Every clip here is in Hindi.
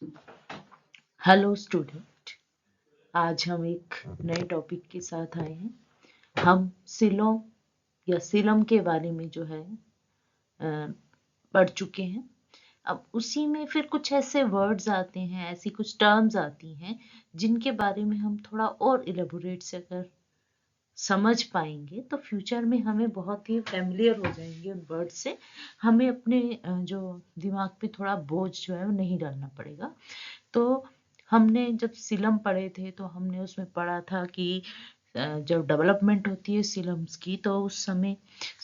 Hello student. आज हम एक नए टॉपिक के साथ आए हैं। हम सिलोम या सिलम के बारे में जो है पढ़ चुके हैं। अब उसी में फिर कुछ ऐसे वर्ड्स आते हैं, ऐसी कुछ टर्म्स आती हैं जिनके बारे में हम थोड़ा और इलेबोरेट से अगर समझ पाएंगे तो फ्यूचर में हमें बहुत ही फेमिलियर हो जाएंगे उन वर्ड से। हमें अपने जो दिमाग पे थोड़ा बोझ जो है वो नहीं डालना पड़ेगा। तो हमने जब सिलम पढ़े थे तो हमने उसमें पढ़ा था कि जब डेवलपमेंट होती है सिलम्स की तो उस समय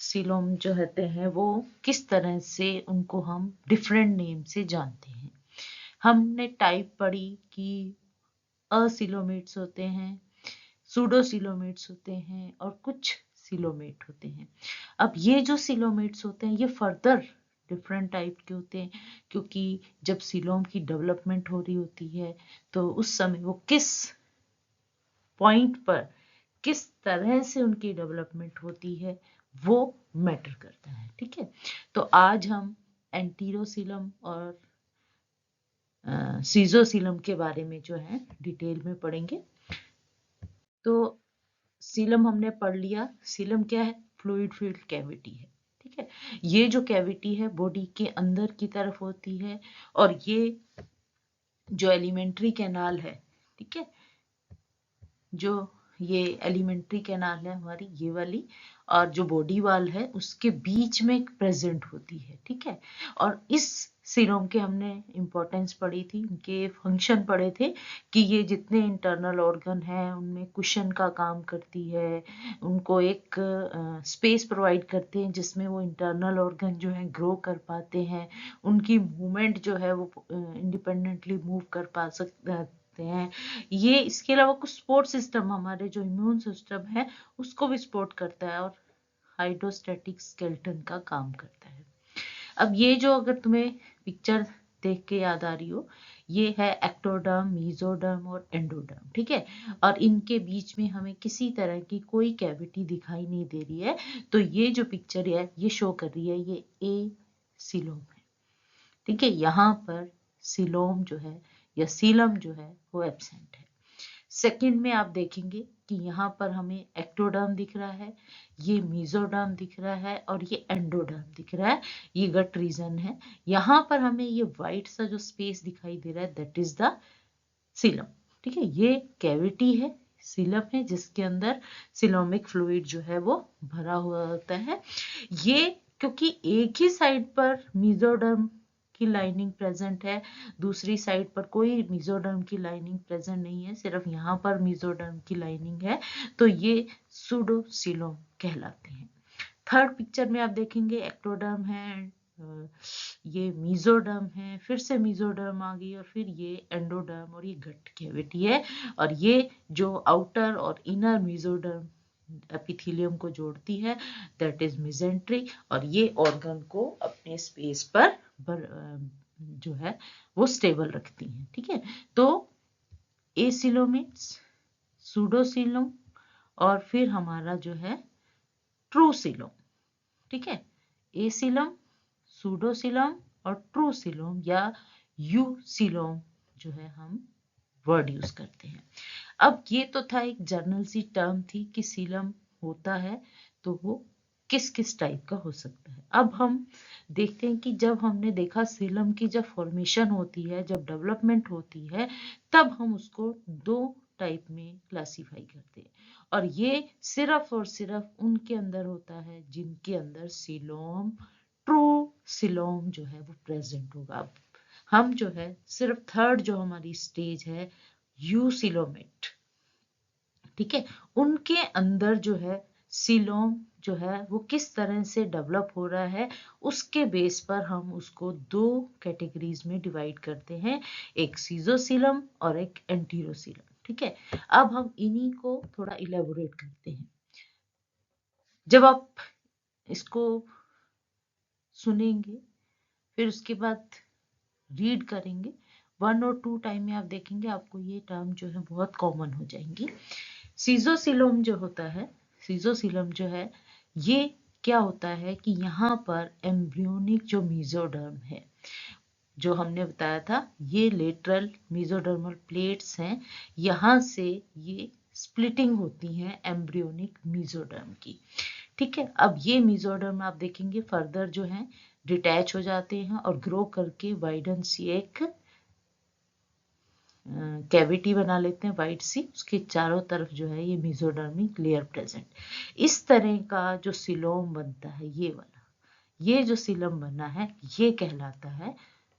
सिलोम जो होते हैं वो किस तरह से उनको हम डिफरेंट नेम से जानते हैं। हमने टाइप पढ़ी कि असिलोमेट्स होते हैं, सूडोसिलोमेट्स होते हैं और कुछ सिलोमेट होते हैं। अब ये जो सिलोमेट्स होते हैं ये फर्दर डिफरेंट टाइप के होते हैं, क्योंकि जब सिलोम की डेवलपमेंट हो रही होती है तो उस समय वो किस पॉइंट पर किस तरह से उनकी डेवलपमेंट होती है वो मैटर करता है। ठीक है, तो आज हम एंटीरोसिलम और सीजोसिलम के बारे में जो है डिटेल में पढ़ेंगे। तो सीलम हमने पढ़ लिया। सीलम क्या है? फ्लूइड फिल्ड कैविटी है। ठीक है, ये जो कैविटी है बॉडी के अंदर की तरफ होती है और ये जो एलिमेंट्री कैनाल है, ठीक है, जो ये एलिमेंट्री कैनाल है हमारी ये वाली, और जो बॉडी वाल है उसके बीच में प्रेजेंट होती है। ठीक है, और इस सीरोम के हमने इम्पोर्टेंस पढ़ी थी, उनके फंक्शन पढ़े थे कि ये जितने इंटरनल ऑर्गन हैं उनमें कुशन का काम करती है, उनको एक स्पेस प्रोवाइड करते हैं जिसमें वो इंटरनल ऑर्गन जो है ग्रो कर पाते हैं, उनकी मूवमेंट जो है वो इंडिपेंडेंटली मूव कर पा सकते हैं। ये इसके अलावा कुछ सपोर्ट सिस्टम, हमारे जो इम्यून सिस्टम है उसको भी सपोर्ट करता है और हाइड्रोस्टैटिक स्केलेटन का काम करता है। अब ये जो अगर तुम्हें पिक्चर देख के याद आ रही हो, ये है एक्टोडर्म, मीजोडर्म और एंडोडर्म। ठीक है, और इनके बीच में हमें किसी तरह की कोई कैविटी दिखाई नहीं दे रही है। तो ये जो पिक्चर है ये शो कर रही है ये ए सिलोम है। ठीक है, यहाँ पर सिलोम जो है या सीलम जो है वो एब्सेंट है। सेकंड में आप देखेंगे कि यहाँ पर हमें एक्टोडर्म दिख रहा है, ये मीजोडर्म दिख रहा है और ये एंडोडर्म दिख रहा है। ये गट रीजन है। यहाँ पर हमें ये व्हाइट सा जो स्पेस दिखाई दे रहा है दैट इज द सीलम। ठीक है, ये कैविटी है, सीलम है, जिसके अंदर सिलोमिक फ्लूइड जो है वो भरा हुआ होता है। ये क्योंकि एक ही साइड पर मीजोडर्म की लाइनिंग प्रेजेंट है, दूसरी साइड पर कोई मीजोडर्म की लाइनिंग प्रेजेंट नहीं है, सिर्फ यहाँ पर मीजोडर्म की लाइनिंग है, तो ये सूडोसिलोम कहलाते हैं। थर्ड पिक्चर में आप देखेंगे एक्टोडर्म है, ये मीजोडर्म है, फिर से मीजोडर्म आ गई और फिर ये एंडोडर्म और ये गट कैविटी है, और ये जो आउटर और इनर मीजोडर्म एपिथेलियम को जोड़ती है दैट इज मेजेंट्री, और ये ऑर्गन को अपने स्पेस पर जो है वो स्टेबल रखती हैं। ठीक है, तो एसिलोमेट्स, सूडोसिलोम और फिर हमारा जो है ट्रूसिलोम। ठीक है, एसिलम, सूडोसिलम और ट्रूसिलोम या यूसिलोम जो है हम वर्ड यूज करते हैं। अब ये तो था एक जर्नल सी टर्म थी कि सीलम होता है तो वो किस किस टाइप का हो सकता है। अब हम देखते हैं कि जब हमने देखा सीलम की जब फॉर्मेशन होती है, जब डेवलपमेंट होती है, तब हम उसको दो टाइप में क्लासिफाई करते हैं, और ये सिर्फ और सिर्फ उनके अंदर होता है जिनके अंदर सीलोम, ट्रू सिलोम जो है वो प्रेजेंट होगा। अब हम जो है सिर्फ थर्ड जो हमारी स्टेज है यूसिलोमेट, ठीक है, उनके अंदर जो है सिलोम जो है वो किस तरह से डेवलप हो रहा है उसके बेस पर हम उसको दो कैटेगरीज में डिवाइड करते हैं, एक सीजोसिलम और एक एंटीरोसिलम। ठीक है, अब हम इन्हीं को थोड़ा इलेबोरेट करते हैं। जब आप इसको सुनेंगे फिर उसके बाद रीड करेंगे, 1 और 2 टाइम में आप देखेंगे आपको ये टर्म जो है बहुत कॉमन हो जाएंगी। सीजोसिलोम जो होता है, सीजोसिलम जो है ये क्या होता है कि यहाँ पर एम्ब्रियोनिक जो मीजोडर्म है जो हमने बताया था, ये लेटरल मेसोडर्मल प्लेट्स हैं, यहाँ से ये स्प्लिटिंग होती है एम्ब्रियोनिक मेसोडर्म की। ठीक है, अब ये मेसोडर्म आप देखेंगे फर्दर जो है डिटैच हो जाते हैं और ग्रो करके वाइडन सी एक कैविटी बना लेते हैं वाइड सी, उसके चारों तरफ जो है ये मेसोडर्मिक लेयर प्रेजेंट। इस तरह का जो सिलोम बनता है, ये वाला, ये जो सिलम बना है ये कहलाता है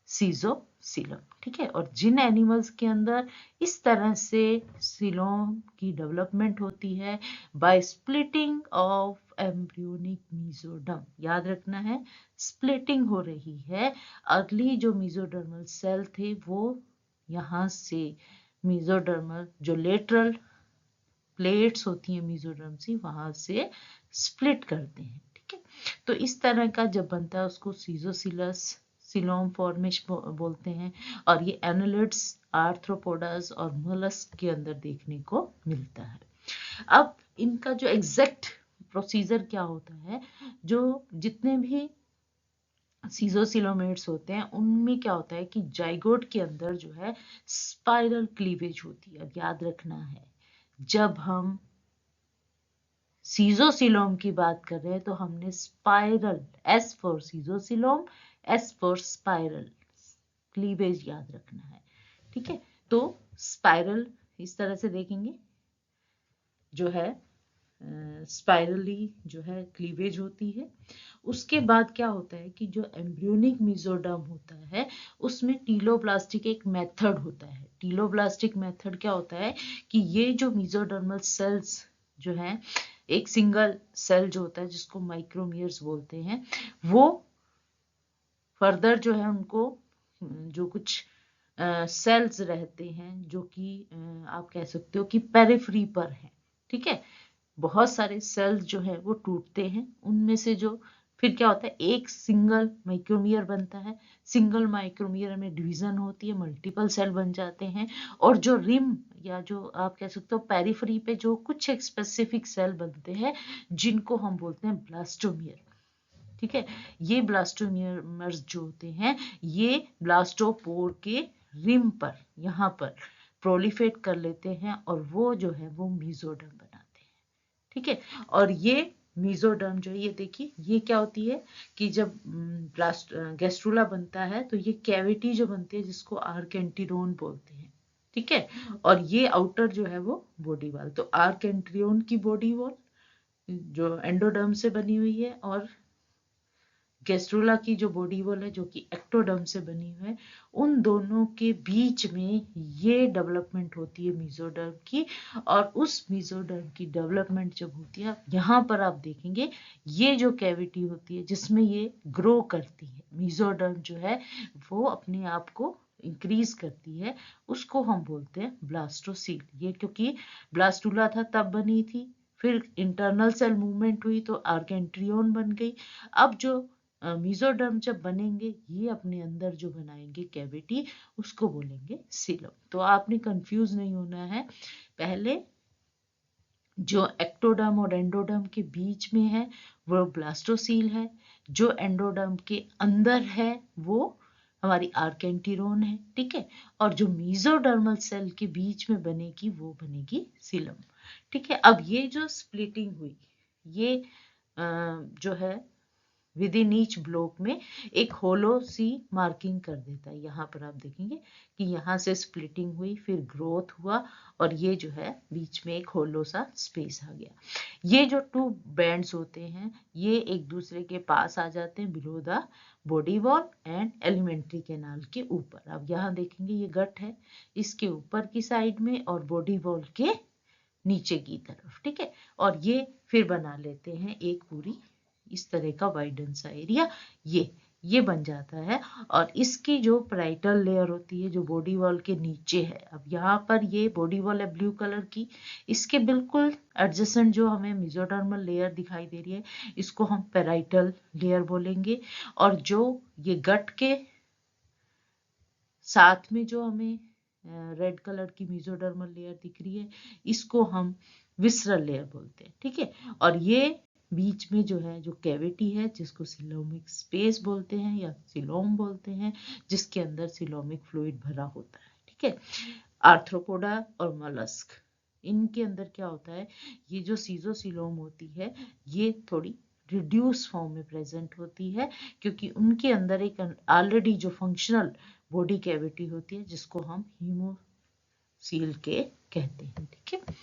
सीजोसिलम। ठीक है, और जिन एनिमल्स के अंदर इस तरह से सिलोम की डेवलपमेंट होती है by splitting of embryonic mesoderm, याद रखना है स्प्लिटिंग हो रही है, अर्ली जो मेसोडर्मल सेल थे वो यहाँ से मेसोडर्मल जो लेटरल प्लेट्स होती हैं मेसोडर्म से, वहां से स्प्लिट करते हैं। ठीक है, तो इस तरह का जब बनता है उसको सीजोसिलस सिलोम फॉर्मेशन बोलते हैं, और ये एनालिड्स, आर्थ्रोपोडास और मोलस्क के अंदर देखने को मिलता है। अब इनका जो एग्जैक्ट प्रोसीजर क्या होता है, जो जितने भी सीजोसिलोमेट्स होते हैं उनमें क्या होता है कि जाइगोट के अंदर जो है स्पाइरल क्लीवेज होती है। अब याद रखना है, जब हम सीजोसिलोम की बात कर रहे हैं तो हमने spiral, S for schizocoelom, S for spiral cleavage याद रखना है। ठीक है, तो स्पाइरल इस तरह से देखेंगे जो है स्पाइरली जो है क्लीवेज होती है। उसके बाद क्या होता है कि जो एम्ब्रियोनिक मेसोडर्म होता है उसमें टीलोब्लास्टिक एक मेथड होता है। टीलोब्लास्टिक मेथड क्या होता है कि ये जो मेसोडर्मल सेल्स जो है, एक सिंगल सेल जो होता है जिसको माइक्रोमियर्स बोलते हैं, वो फर्दर जो है उनको जो कुछ सेल्स रहते हैं जो कि आप कह सकते हो कि पेरिफेरी पर है। ठीक है, बहुत सारे सेल्स जो है वो टूटते हैं, उनमें से जो फिर क्या होता है एक सिंगल माइक्रोमियर बनता है, सिंगल माइक्रोमियर में डिवीजन होती है, मल्टीपल सेल बन जाते हैं, और जो रिम या जो आप कह सकते हो पेरिफेरी पे जो कुछ एक स्पेसिफिक सेल बनते हैं जिनको हम बोलते हैं ब्लास्टोमियर। ठीक है, ये ब्लास्टोमियर्स जो होते हैं ये ब्लास्टोपोर के रिम पर यहाँ पर प्रोलिफेट कर लेते हैं और वो जो है वो मेसोडर्म बनाते हैं। ठीक है, और ये मेसोडर्म जो है ये देखिए ये क्या होती है कि जब गैस्ट्रुला बनता है तो ये कैविटी जो बनती है जिसको आर्केंटिरोन बोलते हैं। ठीक है, और ये आउटर जो है वो बॉडी वॉल, तो आर्केंट्रियोन की बॉडी वॉल जो एंडोडर्म से बनी हुई है और गैस्ट्रोला की जो बॉडी वॉल है जो कि एक्टोडर्म से बनी हुई है, उन दोनों के बीच में ये डेवलपमेंट होती है मेसोडर्म की। और उस मेसोडर्म की डेवलपमेंट जब होती है, यहाँ पर आप देखेंगे ये जो कैविटी होती है जिसमें ये ग्रो करती है मेसोडर्म जो है वो अपने आप को इंक्रीज करती है, उसको हम बोलते हैं ब्लास्टोसील। ये क्योंकि ब्लास्टुला था तब बनी थी, फिर इंटरनल सेल मूवमेंट हुई तो आर्केंट्रियोन बन गई। अब जो मेसोडर्म जब बनेंगे ये अपने अंदर जो बनाएंगे कैविटी उसको बोलेंगे सीलम। तो आपने कंफ्यूज नहीं होना है, पहले जो एक्टोडर्म और एंडोडर्म के बीच में है वो ब्लास्टोसील है, जो एंडोडर्म के अंदर है वो हमारी आर्केंटिरोन है। ठीक है, और जो मेसोडर्मल सेल के बीच में बनेगी वो बनेगी सीलम। ठीक है, अब ये जो स्प्लिटिंग हुई ये जो है विद इन ईच ब्लॉक में एक होलो सी मार्किंग कर देता है। यहाँ पर आप देखेंगे कि यहाँ से स्प्लिटिंग हुई, फिर ग्रोथ हुआ और ये जो है बीच में एक होलो सा स्पेस आ गया। ये जो टू बैंड्स होते हैं ये एक दूसरे के पास आ जाते हैं below the body wall and alimentary canal के ऊपर। अब यहाँ देखेंगे ये गट है इसके ऊपर की साइड में और बॉडी वॉल के नीचे की तरफ। ठीक है, और ये फिर बना लेते हैं एक पूरी इस तरह का वाइडन सा एरिया, ये बन जाता है। और इसकी जो पैराइटल लेयर होती है जो बॉडी वॉल के नीचे है, अब यहाँ पर ये बॉडी वॉल है ब्लू कलर की, इसके बिल्कुल एडजेसेंट जो हमें मेसोडर्मल लेयर दिखाई दे रही है इसको हम पैराइटल लेयर बोलेंगे। और जो ये गट के साथ में जो हमें रेड कलर की मेसोडर्मल लेयर दिख रही है इसको हम विसरल लेयर बोलते हैं। ठीक है, और ये बीच में जो है जो कैविटी है जिसको सिलोमिक स्पेस बोलते हैं या सिलोम बोलते हैं, जिसके अंदर सिलोमिक फ्लूइड भरा होता है। ठीक है, आर्थ्रोपोडा और मलस्क, इनके अंदर क्या होता है, ये जो सीजोसिलोम होती है ये थोड़ी रिड्यूस फॉर्म में प्रेजेंट होती है, क्योंकि उनके अंदर एक ऑलरेडी जो फंक्शनल बॉडी कैविटी होती है जिसको हम हीमोसील के कहते हैं। ठीक है,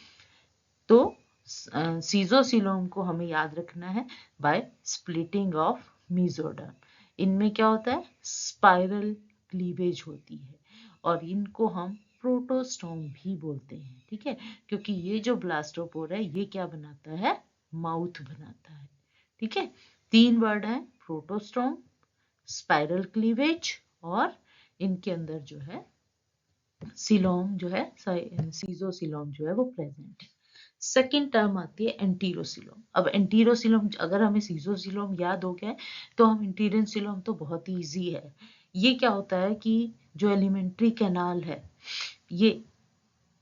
तो सीजोसिलोम को हमें याद रखना है बाय स्प्लिटिंग ऑफ मेसोडर्म। इनमें क्या होता है, स्पाइरल क्लीवेज होती है और इनको हम प्रोटोस्टोम भी बोलते हैं। ठीक है, क्योंकि ये जो ब्लास्टोपोर है ये क्या बनाता है, माउथ बनाता है। ठीक है, 3 वर्ड है, प्रोटोस्टोम, स्पाइरल क्लीवेज और इनके अंदर जो है सिलोम जो है, सीजोसिलोम जो है वो प्रेजेंट है। सेकेंड टर्म आती है एंटीरोसिलोम। अब एंटीरोसिलोम, अगर हमें सीजोसिलोम याद हो गया है तो हम एंटीरोसिलोम तो बहुत ही ईजी है। ये क्या होता है कि जो एलिमेंट्री कैनाल है, ये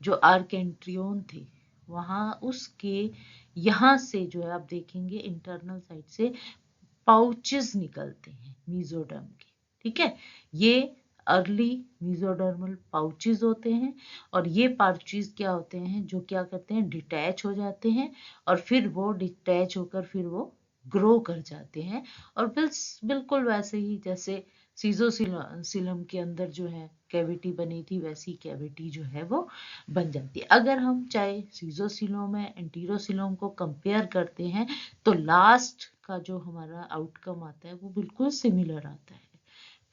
जो आर्केंट्रियोन थे वहां उसके यहाँ से जो है आप देखेंगे इंटरनल साइड से पाउचेस निकलते हैं मेसोडर्म के। ठीक है, ये अर्ली मेसोडर्मल पाउचेस होते हैं और ये पाउचेस क्या होते हैं, जो क्या करते हैं, डिटैच हो जाते हैं और फिर वो डिटैच होकर फिर वो ग्रो कर जाते हैं और बिल्कुल वैसे ही जैसे सीजोसिलम के अंदर जो है कैविटी बनी थी वैसी कैविटी जो है वो बन जाती है। अगर हम चाहे सीजोसिलोम है एंटीरोसिलोम को कंपेयर करते हैं तो लास्ट का जो हमारा आउटकम आता है वो बिल्कुल सिमिलर आता है।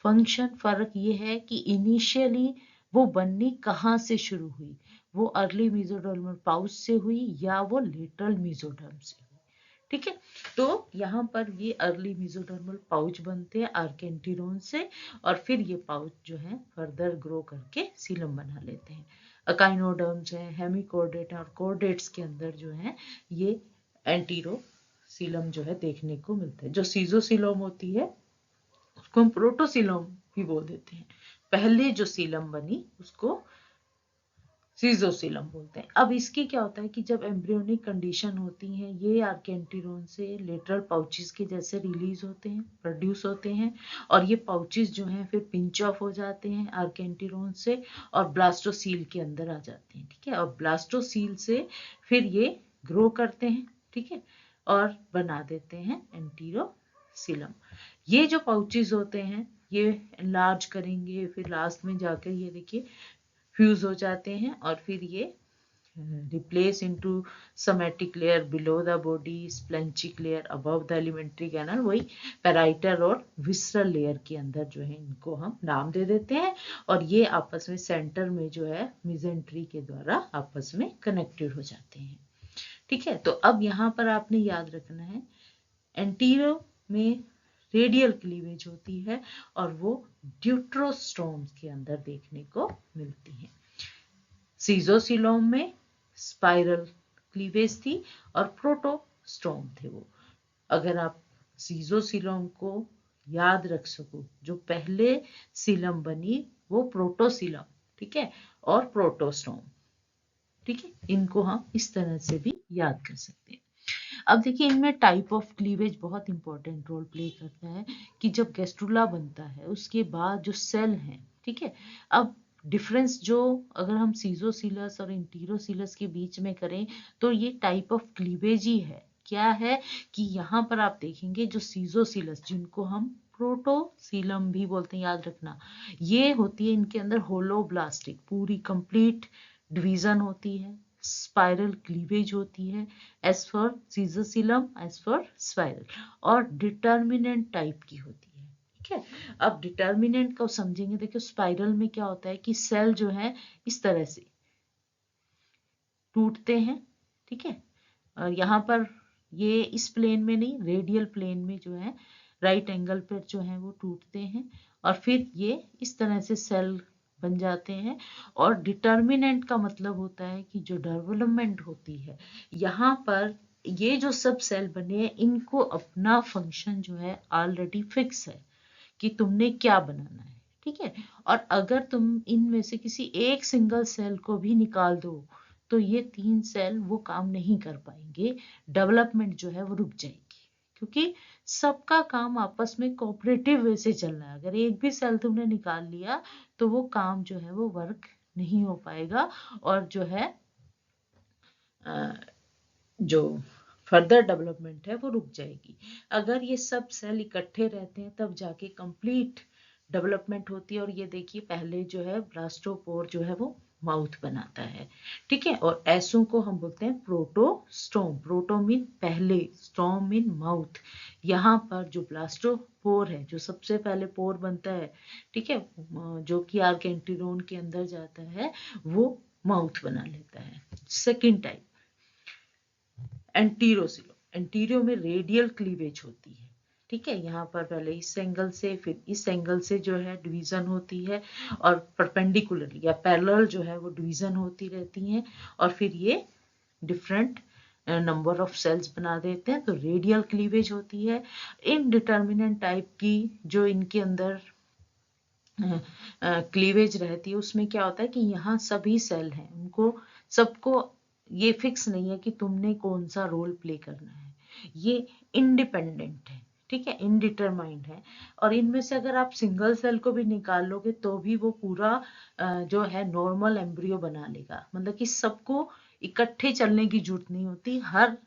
फंक्शन फर्क ये है कि इनिशियली वो बननी कहाँ से शुरू हुई, वो अर्ली मेसोडर्मल पाउच से हुई या वो लेटरल मेसोडर्म से हुई। ठीक है, तो यहाँ पर ये अर्ली मेसोडर्मल पाउच बनते हैं आर्केंटिरोन से और फिर ये पाउच जो है फर्दर ग्रो करके सीलम बना लेते हैं। अकाइनोडर्म्स हैं, हेमिकोर्डेट और कोर्डेट्स के अंदर जो है ये एंटीरोसीलम जो है देखने को मिलता है। जो सीजोसिलोम होती है उसको हम प्रोटोसिलोम भी बोल देते हैं। पहले जो सीलम बनी उसको सीजोसिलम बोलते हैं। अब इसकी क्या होता है कि जब एम्ब्रियोनिक कंडीशन होती है ये आर्केंटिरोन से लेटरल पाउचेस के जैसे रिलीज होते हैं, प्रोड्यूस होते हैं और ये पाउचेस जो हैं फिर पिंच ऑफ हो जाते हैं आर्केंटिरोन से और ब्लास्टोसील के अंदर आ जाते हैं। ठीक है, और ब्लास्टोसील से फिर ये ग्रो करते हैं। ठीक है, और बना देते हैं एंटीरोसिलम। ये जो पाउचेस होते हैं ये एनलार्ज करेंगे, फिर लास्ट में जाकर ये देखिए फ्यूज हो जाते हैं और फिर ये replace into somatic layer below the body, splanchnic layer above the alimentary canal, वही पैराइटल और विसरल लेयर के अंदर जो है इनको हम नाम दे देते हैं और ये आपस में सेंटर में जो है मेसेंट्री के द्वारा आपस में कनेक्टेड हो जाते हैं। ठीक है, तो अब यहाँ पर आपने याद रखना है एंटीरो में रेडियल क्लीवेज होती है और वो ड्यूट्रोस्टोम्स के अंदर देखने को मिलती है। सीजोसिलोम में स्पाइरल क्लीवेज थी और प्रोटोस्टोम थे वो। अगर आप सीजोसिलोम को याद रख सको, जो पहले सिलम बनी वो प्रोटोसिलम, ठीक है, और प्रोटोस्टोम। ठीक है, इनको हम इस तरह से भी याद कर सकते हैं। अब देखिए इनमें टाइप ऑफ क्लीवेज बहुत इंपॉर्टेंट रोल प्ले करता है कि जब गैस्ट्रुला बनता है उसके बाद जो सेल है, ठीक है, अब डिफरेंस जो अगर हम सीजोसिलस और इंटीरोसिलस के बीच में करें तो ये टाइप ऑफ क्लीवेज ही है। क्या है कि यहाँ पर आप देखेंगे जो सीजोसिलस जिनको हम प्रोटोसिलम भी बोलते हैं, याद रखना, ये होती है इनके अंदर होलोब्लास्टिक पूरी कंप्लीट डिवीजन होती है, स्पाइरल क्लीवेज होती है S for schizocoelom, S for spiral, और डिटर्मिनेंट टाइप की होती है। ठीक है, अब डिटर्मिनेंट को समझेंगे। देखिए स्पाइरल में क्या होता है कि सेल जो है इस तरह से टूटते हैं। ठीक है, और यहाँ पर ये इस प्लेन में नहीं, रेडियल प्लेन में जो है राइट एंगल पर जो है वो टूटते हैं और फिर ये इस तरह से सेल बन जाते हैं। और डिटर्मिनेंट का मतलब होता है कि जो डेवलपमेंट होती है यहाँ पर ये जो सब सेल बने हैं इनको अपना फंक्शन जो है ऑलरेडी फिक्स है कि तुमने क्या बनाना है। ठीक है, और अगर तुम इनमें से किसी एक सिंगल सेल को भी निकाल दो तो ये 3 सेल वो काम नहीं कर पाएंगे, डेवलपमेंट जो है वो रुक जाएगी, क्योंकि सबका काम आपस में कोऑपरेटिव वे से चल रहा है। अगर एक भी सेल तुमने निकाल लिया तो वो काम जो है वो वर्क नहीं हो पाएगा, और जो है जो फर्दर डेवलपमेंट है वो रुक जाएगी। अगर ये सब सेल इकट्ठे रहते हैं तब जाके कंप्लीट डेवलपमेंट होती है। और ये देखिए पहले जो है ब्लास्टोपोर जो है वो माउथ बनाता है, ठीक है, और ऐसों को हम बोलते हैं प्रोटोस्टोम। प्रोटो मीन पहले, स्टोम मीन माउथ। यहाँ पर जो ब्लास्टोपोर है, जो सबसे पहले पोर बनता है, ठीक है, जो कि आर्केंटिरोन के अंदर जाता है, वो माउथ बना लेता है। Second type एंटीरोसिलो। एंटीरियो में रेडियल क्लीवेज होती है, ठीक है, यहाँ पर पहले इस एंगल से फिर इस एंगल से जो है डिवीजन होती है, और परपेंडिकुलर या पैरेलल जो है वो डिवीजन होती रहती हैं, और फिर ये डिफरेंट नंबर ऑफ सेल्स बना देते हैं, तो रेडियल क्लीवेज होती है। इनडिटर्मिनेंट टाइप की जो इनके अंदर क्लीवेज रहती है, उसमें क्या होता है कि यहाँ सभी सेल हैं, उनको सबको ये फिक्स नहीं है कि तुमने कौन सा रोल प्ले करना है, ये इंडिपेंडेंट है, ठीक है, इनडिटरमाइंड है। और इनमें से अगर आप सिंगल सेल को भी निकाल लोगे तो भी वो पूरा जो है नॉर्मल एम्ब्रियो बना लेगा। मतलब कि सबको इकट्ठे चलने की जरूरत नहीं होती, हर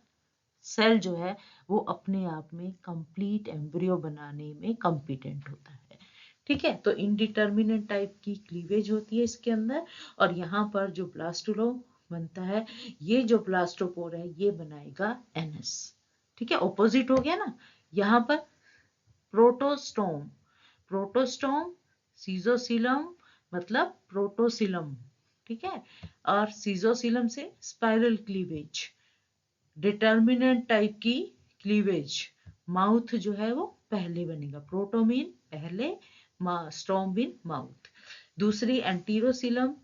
सेल जो है वो अपने आप में कंप्लीट एम्ब्रियो बनाने में कॉम्पिटेंट होता है, ठीक है। तो इनडिटर्मिनेंट टाइप की क्लीवेज होती है इसके अंदर, और यहाँ पर जो ब्लास्टुलो बनता है, ये जो ब्लास्टोपोर है ये बनाएगा एनएस, ठीक है, ऑपोजिट हो गया ना। यहाँ पर प्रोटोस्टोम, प्रोटोस्टोम, सीजोसिलम मतलब प्रोटोसिलम, ठीक है, और सीजोसिलम से स्पाइरल क्लीवेज, डिटर्मिनेंट टाइप की क्लीवेज, माउथ जो है वो पहले बनेगा, प्रोटोमीन पहले, स्टोम मीन माउथ। दूसरी एंटीरोसिलम,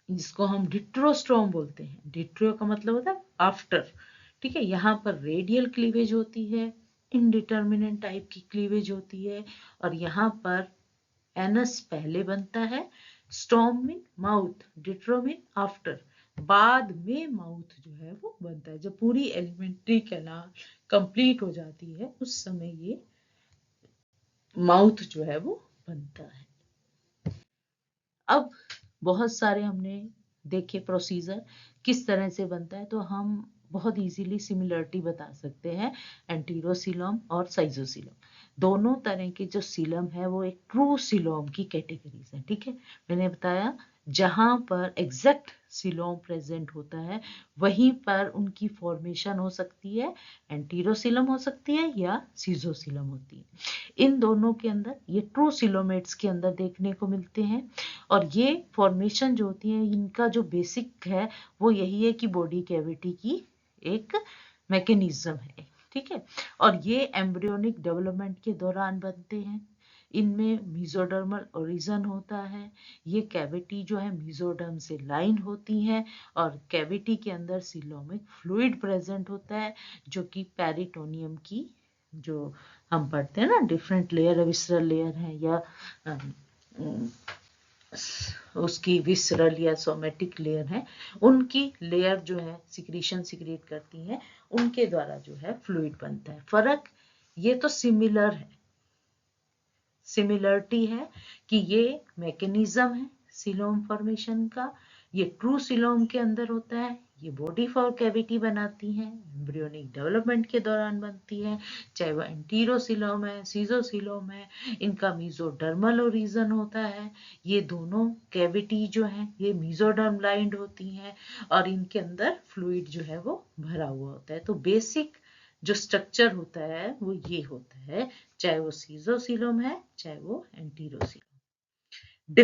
जिसको हम डिट्रोस्टोम बोलते हैं, डिट्रो का मतलब होता है आफ्टर, ठीक है, यहाँ पर रेडियल क्लीवेज होती है, इनडिटर्मिनेंट टाइप की क्लीवेज होती है, और यहाँ पर एनस पहले बनता है, स्टोम मीन माउथ, डिट्रो मीन आफ्टर, बाद में माउथ जो है वो बनता है। जब पूरी एलिमेंट्री कैनाल कंप्लीट हो जाती है उस समय ये माउथ जो है वो बनता है। अब बहुत सारे हमने देखे प्रोसीजर किस तरह से बनता है, तो हम बहुत इजीली सिमिलरिटी बता सकते हैं एंटीरोसिलम और साइजोसिलम। दोनों तरह के जो सीलम है वो एक ट्रू सीलोम की कैटेगरीज है, ठीक है। मैंने बताया जहां पर एग्जैक्ट सीलोम प्रेजेंट होता है वहीं पर उनकी फॉर्मेशन हो सकती है, एंटीरोसिलम हो सकती है या सीजोसिलम होती है। इन दोनों के अंदर ये ट्रू सीलोमेट्स के अंदर देखने को मिलते हैं, और ये फॉर्मेशन जो होती है इनका जो बेसिक है वो यही है कि बॉडी कैविटी की एक मैकेनिज्म है, ठीक है, और ये एम्ब्रियोनिक डेवलपमेंट के दौरान बनते हैं। इनमें मीजोडर्मल ओरिजिन होता है, ये कैविटी जो है मीजोडर्म से लाइन होती है, और कैविटी के अंदर सीलोमिक फ्लूइड प्रेजेंट होता है, जो कि पेरिटोनियम की जो हम पढ़ते हैं ना डिफरेंट लेयर, विसरल लेयर है या उसकी विसरल या सोमेटिक लेयर है, उनकी लेयर जो है सिक्रीशन सिक्रिएट करती है, उनके द्वारा जो है फ्लूइड बनता है। फर्क ये तो सिमिलर है, सिमिलरिटी है कि ये मैकेनिज्म है सीलोम फॉर्मेशन का, ये ट्रू सीलोम के अंदर होता है, ये बॉडी फॉर कैविटी बनाती है, एम्ब्रियोनिक डेवलपमेंट के दौरान बनती है, चाहे वो एंटीरोसिलोम है, सीजोसिलोम है, इनका मीजोडर्मल ओरिजिन होता है। ये दोनों कैविटी जो है ये मीजोडर्म लाइंड होती हैं, और इनके अंदर फ्लूइड जो है वो भरा हुआ होता है। तो बेसिक जो स्ट्रक्चर होता है वो ये होता है, चाहे वो सीजोसिलोम है चाहे वो एंटीरोसिलोम।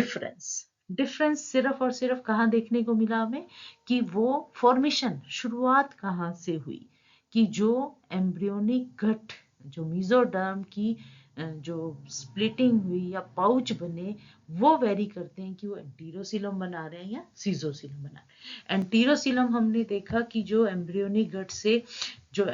डिफरेंस सिर्फ और सिर्फ कहाँ देखने को मिला हमें कि वो फॉर्मेशन शुरुआत कहाँ से हुई, कि जो एम्ब्रियोनिक गट, जो मीजोडर्म की जो स्प्लिटिंग हुई या पाउच बने, वो वेरी करते हैं कि वो एंटीरोसिलम बना रहे हैं या सीजोसिलम बना रहे हैं। एंटीरोसिलम हमने देखा कि जो एम्ब्रियोनिक गट से जो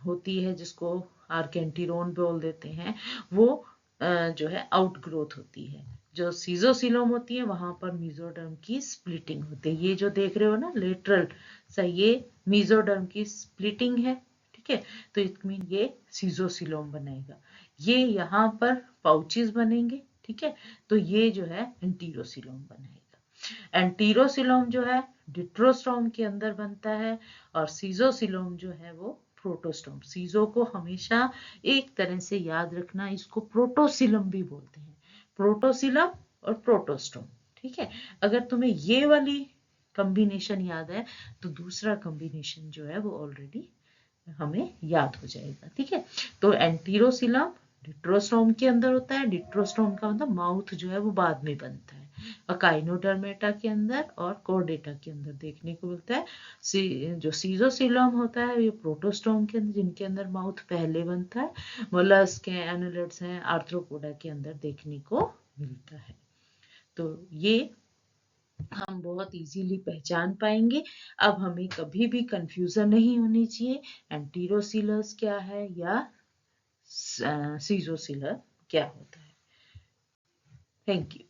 होती है, जिसको आर्केंटिरोन बोल देते हैं, वो जो है आउटग्रोथ होती है। जो सीजोसिलोम होती है वहां पर मेसोडर्म की स्प्लिटिंग होती है। ये जो देख रहे हो ना लेटरल सा, ये मेसोडर्म की स्प्लिटिंग है, ठीक है। तो इट मीन ये सीजोसिलोम बनेगा। ये यहाँ पर पाउचेस बनेंगे, ठीक है। तो ये जो है एंटीरोसिलोम बनेगा। एंटीरोसिलोम जो है डिट्रोस्टोम के अंदर बनता है, और सीजोसिलोम जो है वो प्रोटोस्टोम। सीजो को हमेशा एक तरह से याद रखना, इसको प्रोटोसिलम भी बोलते हैं, प्रोटोसिलम और प्रोटोस्टोम, ठीक है। अगर तुम्हें ये वाली कॉम्बिनेशन याद है तो दूसरा कॉम्बिनेशन जो है वो ऑलरेडी हमें याद हो जाएगा, ठीक है। तो एंटीरोसिलम डिट्रोस्टोम के अंदर होता है। डिट्रोस्टोम का मतलब माउथ जो है वो बाद में बनता है। अकाइनोडर्मेटा के अंदर और कोर्डेटा के अंदर देखने को मिलता है। जो सीजोसिलम होता है ये प्रोटोस्टोम के अंदर, जिनके अंदर माउथ पहले बनता है। मोलस्क हैं, एनालिड्स हैं, आर्थ्रोपोडा के अंदर देखने को मिलता है। तो ये हम बहुत इजीली पहचान पाएंगे। अब हमें कभी भी कंफ्यूजन नहीं होनी चाहिए एंटीरोसिलस क्या है या सीजोसिलर क्या होता है। Thank you.